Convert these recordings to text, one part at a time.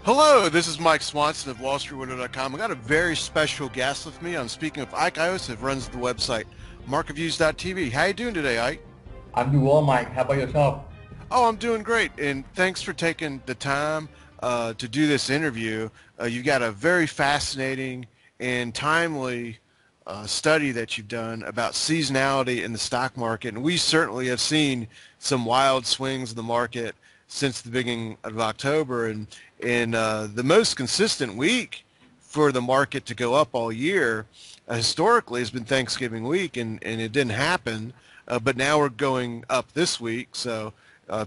Hello, this is Mike Swanson of WallStreetWindow.com. I got a very special guest with me. I'm speaking with Ike Iossif, runs the website marketviews.tv. How you doing today, Ike? I'm doing well, Mike. How about yourself? Oh, I'm doing great, and thanks for taking the time to do this interview. You've got a very fascinating and timely study that you've done about seasonality in the stock market, and we certainly have seen some wild swings in the market since the beginning of October, and the most consistent week for the market to go up all year historically has been Thanksgiving week, and it didn't happen. But now we're going up this week, so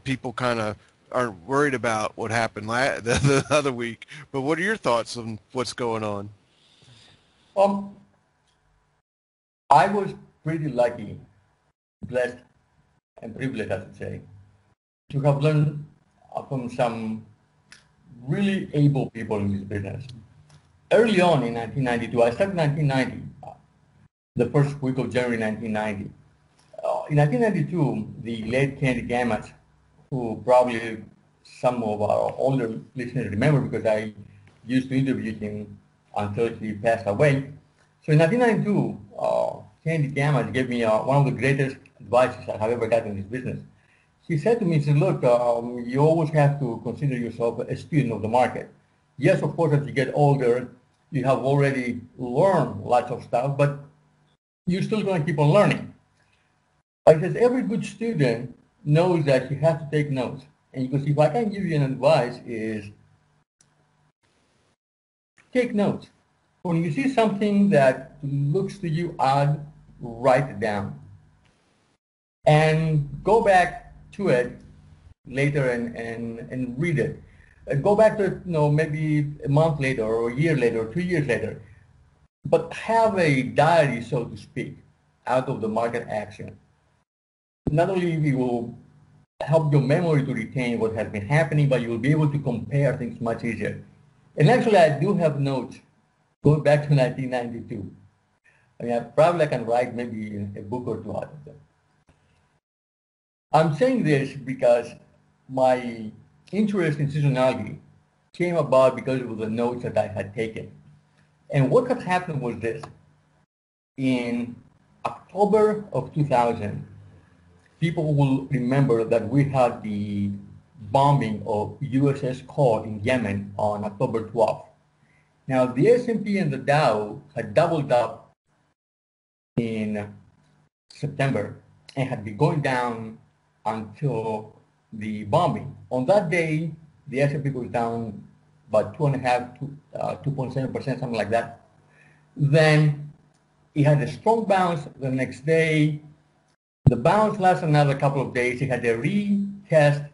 people kind of aren't worried about what happened the other week. But what are your thoughts on what's going on? Um, I was pretty lucky, blessed, and privileged, I should say, to have learned from some really able people in this business. Early on in 1992, I started in 1990, the first week of January 1990. In 1992, the late Kennedy Gamut, who probably some of our older listeners remember because I used to interview him until he passed away. So in 1992, Kennedy Gamut gave me one of the greatest advices I have ever gotten in this business. He said to me, he said, look, you always have to consider yourself a student of the market. Yes, of course, as you get older, you have already learned lots of stuff, but you're still going to keep on learning. But he says every good student knows that he has to take notes. And because if I can give you an advice is take notes. When you see something that looks to you odd, write it down. And go back to it later and read it. Go back to it, maybe a month later or a year later or 2 years later. But have a diary, so to speak, out of the market action. Not only it will help your memory to retain what has been happening, but you'll be able to compare things much easier. And actually, I do have notes going back to 1992. I mean, probably I can write maybe a book or two out of them. I'm saying this because my interest in seasonality came about because of the notes that I had taken. And what had happened was this. In October of 2000, people will remember that we had the bombing of USS Cole in Yemen on October 12th. Now, the S&P and the Dow had doubled up in September and had been going down until the bombing. On that day, the S&P was down about 2.5 to 2.7%, something like that. Then it had a strong bounce the next day. The bounce lasted another couple of days. It had a retest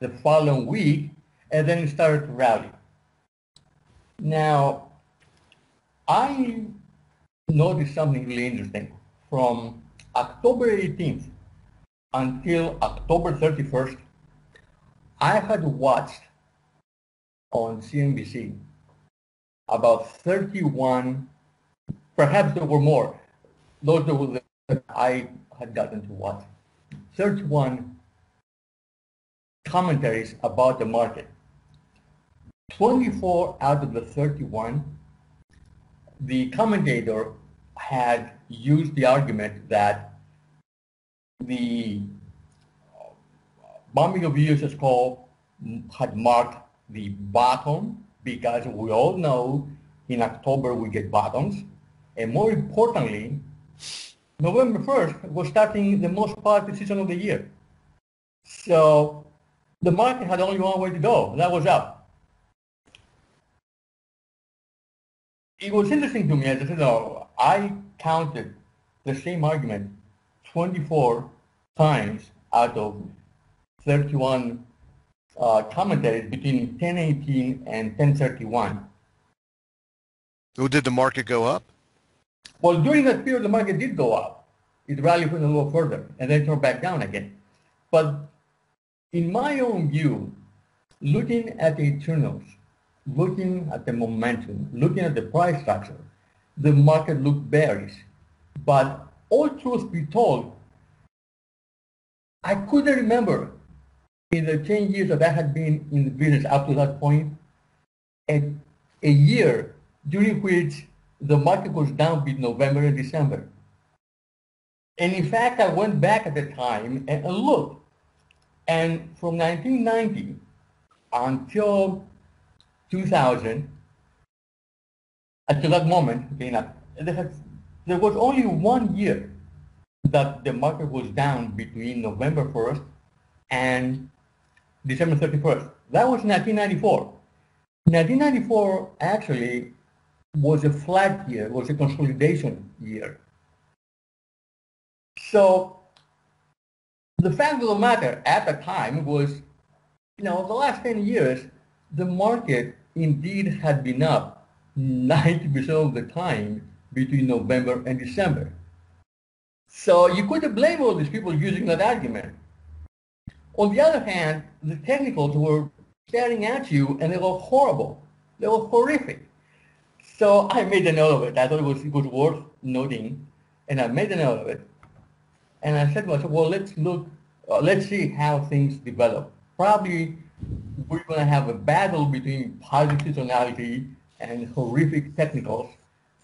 the following week, and then it started to rally. Now, I noticed something really interesting. From October 18th until October 31st, I had watched on CNBC about 31, perhaps there were more, those that I had gotten to watch, 31 commentaries about the market. 24 out of the 31, the commentator had used the argument that the bombing of USS Cole had marked the bottom, because we all know in October we get bottoms. And more importantly, November 1st was starting the most positive season of the year. So the market had only one way to go, and that was up. It was interesting to me, as I said, I counted the same argument 24 times out of 31 commentaries between 10:18 and 10:31. Oh, did the market go up? Well, during that period, the market did go up. It rallied a little further, and then turned back down again. But in my own view, looking at the internals, looking at the momentum, looking at the price structure, the market looked bearish. But all truth be told, I couldn't remember in the 10 years that I had been in the business up to that point, a year during which the market was down between November and December. And in fact, I went back at the time and looked, and from 1990 until 2000, until that moment, okay, now, there was only 1 year that the market was down between November 1st and December 31st. That was 1994. 1994 actually was a flat year, was a consolidation year. So the fact of the matter at the time was, the last 10 years, the market indeed had been up 90% of the time between November and December. So you couldn't blame all these people using that argument. On the other hand, the technicals were staring at you and they were horrible. They were horrific. So I made a note of it. I thought it was worth noting, and I made a note of it. And I said to myself, well, let's see how things develop. Probably we're going to have a battle between positive seasonality and horrific technicals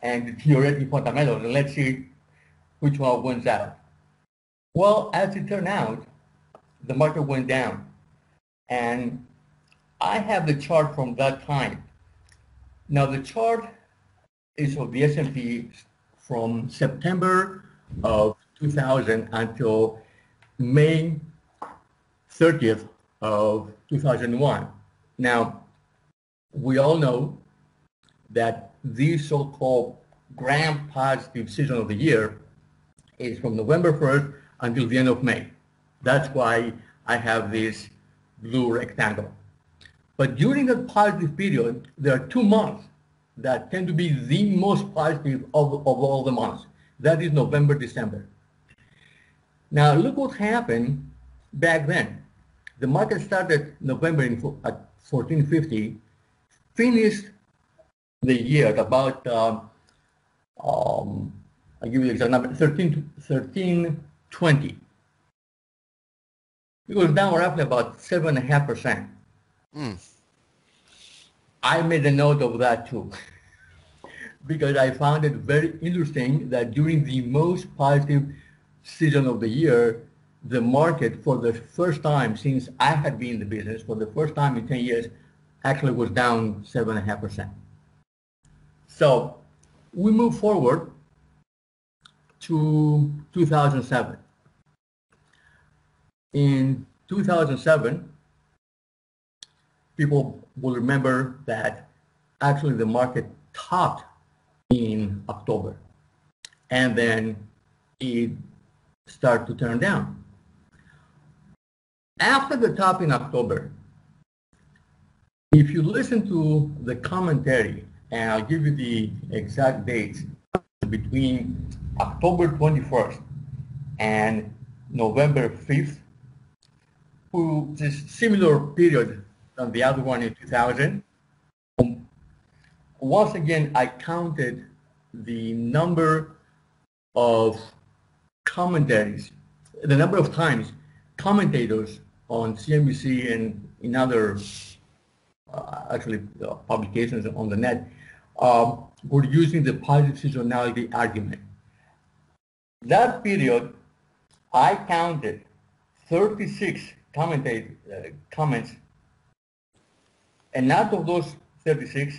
and theoretic fundamentals, and let's see which one wins out. Well, as it turned out, the market went down. And I have the chart from that time. Now the chart is of the S&P from September of 2000 until May 30th of 2001. Now, we all know that the so-called gram positive season of the year is from November 1st until the end of May. That's why I have this blue rectangle. But during that positive period, there are 2 months that tend to be the most positive of all the months. That is November, December. Now look what happened back then. The market started November at 1450, finished the year at about, I'll give you the exact number, 1320. It was down roughly about 7.5%. I made a note of that too, because I found it very interesting that during the most positive season of the year, the market, for the first time since I had been in the business, for the first time in 10 years, actually was down 7.5%. So we move forward to 2007. In 2007, people will remember that actually the market topped in October, and then it started to turn down. After the top in October, if you listen to the commentary, and I'll give you the exact dates, between October 21st and November 5th, which is similar period than the other one in 2000. Once again, I counted the number of commentaries, the number of times commentators on CNBC and in other publications on the net were using the positive seasonality argument. That period, I counted 36 comments, and out of those 36,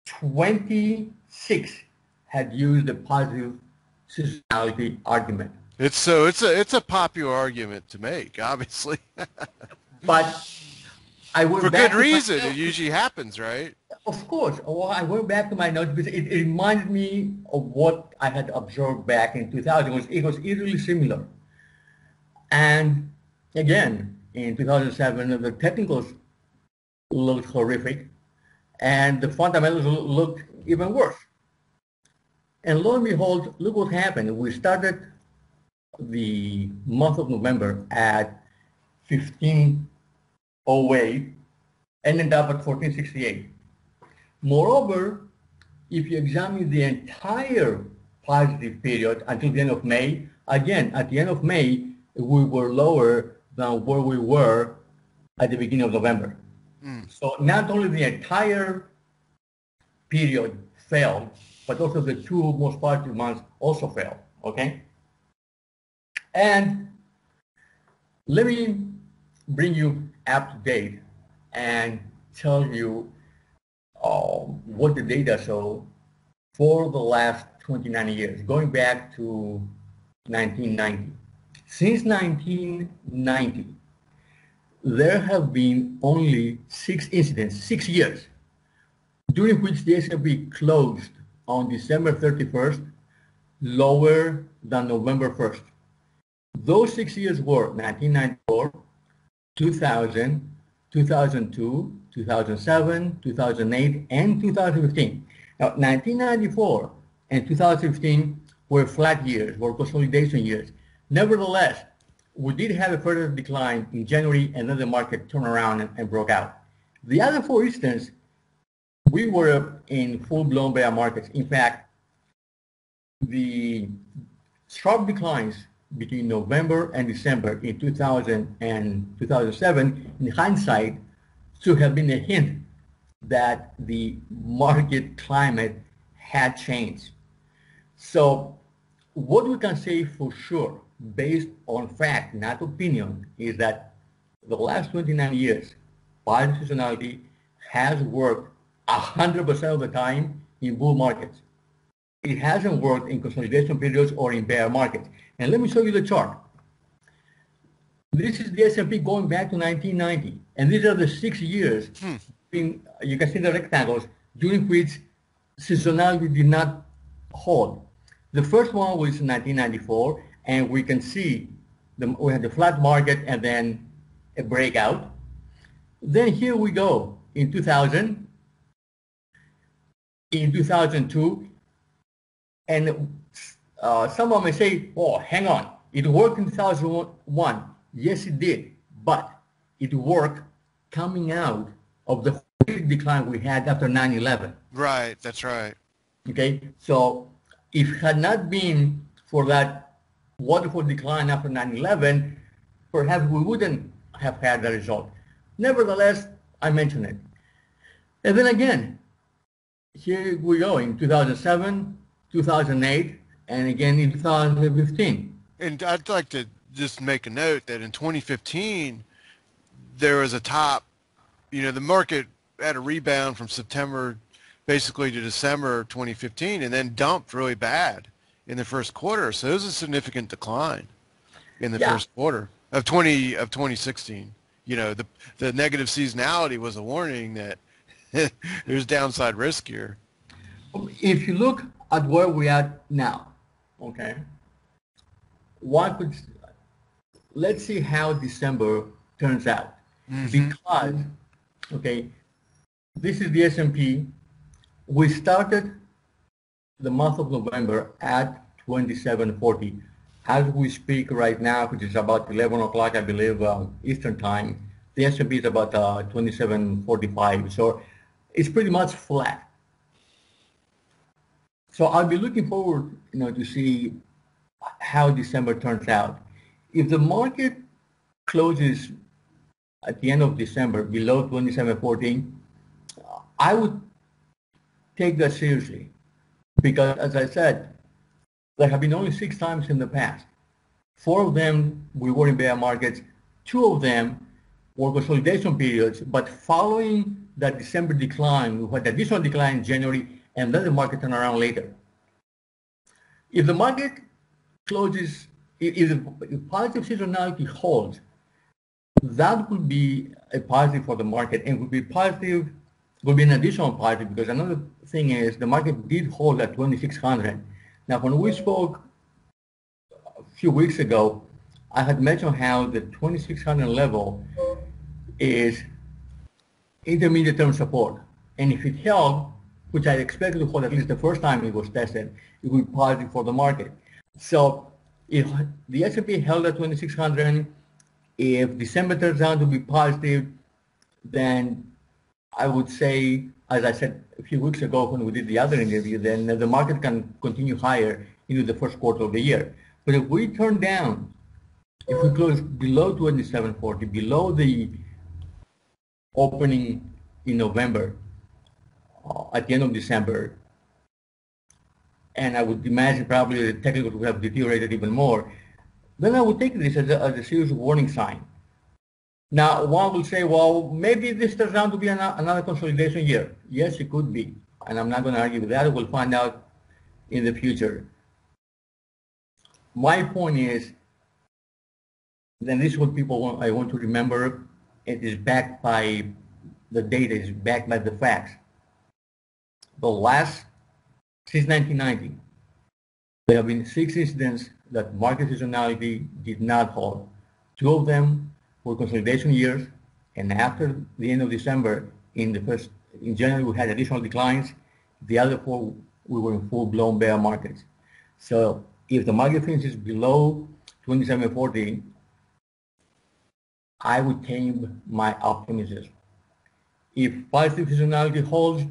26 had used the positive seasonality argument. It's a popular argument to make, obviously. But I went for back good reason. It usually happens, right? Of course. Well, I went back to my notes because it reminded me of what I had observed back in 2000. It was eerily similar. And again, in 2007, the technicals looked horrific, and the fundamentals looked even worse. And lo and behold, look what happened. We started the month of November at 1508, ended up at 1468. Moreover, if you examine the entire positive period until the end of May, again, at the end of May, we were lower than where we were at the beginning of November. So not only the entire period failed, but also the two most positive months also failed, okay? And let me bring you up to date and tell you what the data show for the last 29 years, going back to 1990. Since 1990, there have been only 6 incidents, 6 years, during which the S&P closed on December 31st lower than November 1st. Those 6 years were 1994, 2000, 2002, 2007, 2008, and 2015. Now, 1994 and 2015 were flat years, were consolidation years. Nevertheless, we did have a further decline in January, and then the market turned around and broke out. The other 4 instances, we were in full-blown bear markets. In fact, the sharp declines between November and December in 2000 and 2007, in hindsight, should have been a hint that the market climate had changed. So what we can say for sure, based on fact, not opinion, is that the last 29 years, positive seasonality has worked 100% of the time in bull markets. It hasn't worked in consolidation periods or in bear markets. And let me show you the chart. This is the S&P going back to 1990. And these are the 6 years, you can see the rectangles, during which seasonality did not hold. The first one was 1994, and we can see we had the flat market and then a breakout. Then here we go in 2000, in 2002, and someone may say, oh, hang on, it worked in 2001. Yes, it did, but it worked coming out of the decline we had after 9/11. Right, that's right. Okay, so if it had not been for that wonderful decline after 9/11, perhaps we wouldn't have had the result. Nevertheless, I mention it. And then again, here we go in 2007, 2008, and again in 2015. And I'd like to just make a note that in 2015, there was a top, the market had a rebound from September basically to December 2015 and then dumped really bad in the first quarter. So it was a significant decline in the first quarter of 2016. The negative seasonality was a warning that there's downside risk here. If you look at where we are now, okay, let's see how December turns out. Because, okay, this is the S&P. We started the month of November at 2740. As we speak right now, which is about 11 o'clock, I believe, Eastern time, the S&P is about 2745. So it's pretty much flat. So I'll be looking forward, to see how December turns out. If the market closes at the end of December below 2740, I would take that seriously, because as I said, there have been only 6 times in the past. 4 of them we were in bear markets, 2 of them were consolidation periods, but following that December decline, we had additional decline in January, and then the market turned around later. If the market closes, if positive seasonality holds, that would be a positive for the market, and would be positive, would be an additional positive, because another thing is the market did hold at 2600. Now, when we spoke a few weeks ago, I had mentioned how the 2600 level is intermediate term support, and if it held, which I expected to hold at least the first time it was tested, it would be positive for the market. So if the S&P held at 2600, if December turns out to be positive, then I would say, as I said a few weeks ago when we did the other interview, then the market can continue higher into the first quarter of the year. But if we turn down, if we close below 2740, below the opening in November, at the end of December, and I would imagine probably the technicals would have deteriorated even more, then I would take this as a serious warning sign. Now, one will say, well, maybe this turns out to be another consolidation year. Yes, it could be, and I'm not going to argue with that. We'll find out in the future. My point is, then this is what I want to remember. It is backed by the data, is backed by the facts. Since 1990, there have been 6 incidents that market seasonality did not hold. 2 of them were consolidation years, and after the end of December, in January we had additional declines. The other 4, we were in full-blown bear markets. So if the market finishes below 2740, I would tame my optimism. If positive seasonality holds,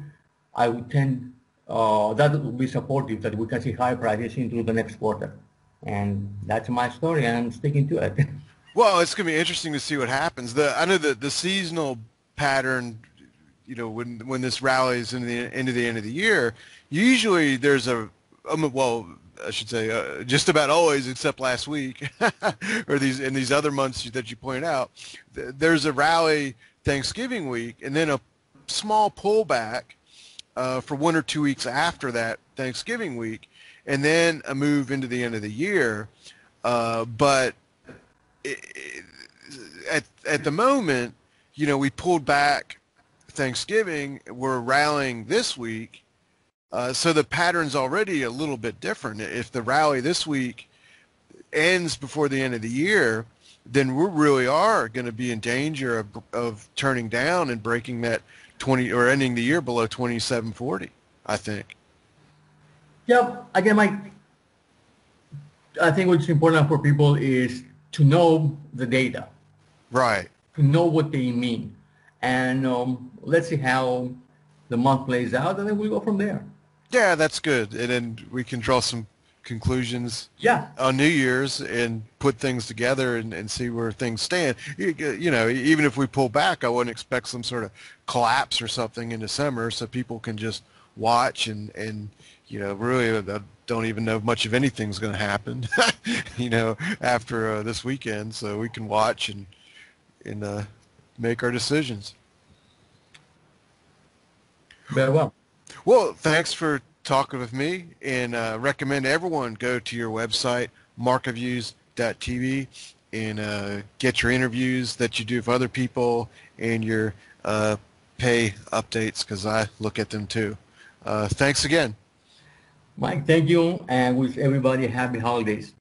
I would tend, that would be supportive that we can see higher prices into the next quarter. And that's my story, and I'm sticking to it. Well, it's going to be interesting to see what happens. I know that the seasonal pattern, you know, when this rallies into the end of the year, usually there's well, I should say, just about always, except last week, or these other months that you point out, there's a rally Thanksgiving week, and then a small pullback for 1 or 2 weeks after that Thanksgiving week, and then a move into the end of the year. But at the moment, you know, we pulled back Thanksgiving. We're rallying this week. So the pattern's already a little bit different. If the rally this week ends before the end of the year, then we really are going to be in danger of turning down and breaking that 20 or ending the year below 2740, I think. Yeah, again, Mike, I think what's important for people is to know the data. Right. To know what they mean. And let's see how the month plays out, and then we'll go from there. Yeah, that's good. And then we can draw some conclusions Yeah. on New Year's and put things together and see where things stand. You know, even if we pull back, I wouldn't expect some sort of collapse or something in December, so people can just watch and you know, really don't even know if much of anything's going to happen, you know, after this weekend, so we can watch and make our decisions. Very well. Well, thanks for talking with me, and recommend everyone go to your website, marketviews.tv, and get your interviews that you do for other people and your pay updates, because I look at them too. Thanks again. Mike, thank you, and wish everybody happy holidays.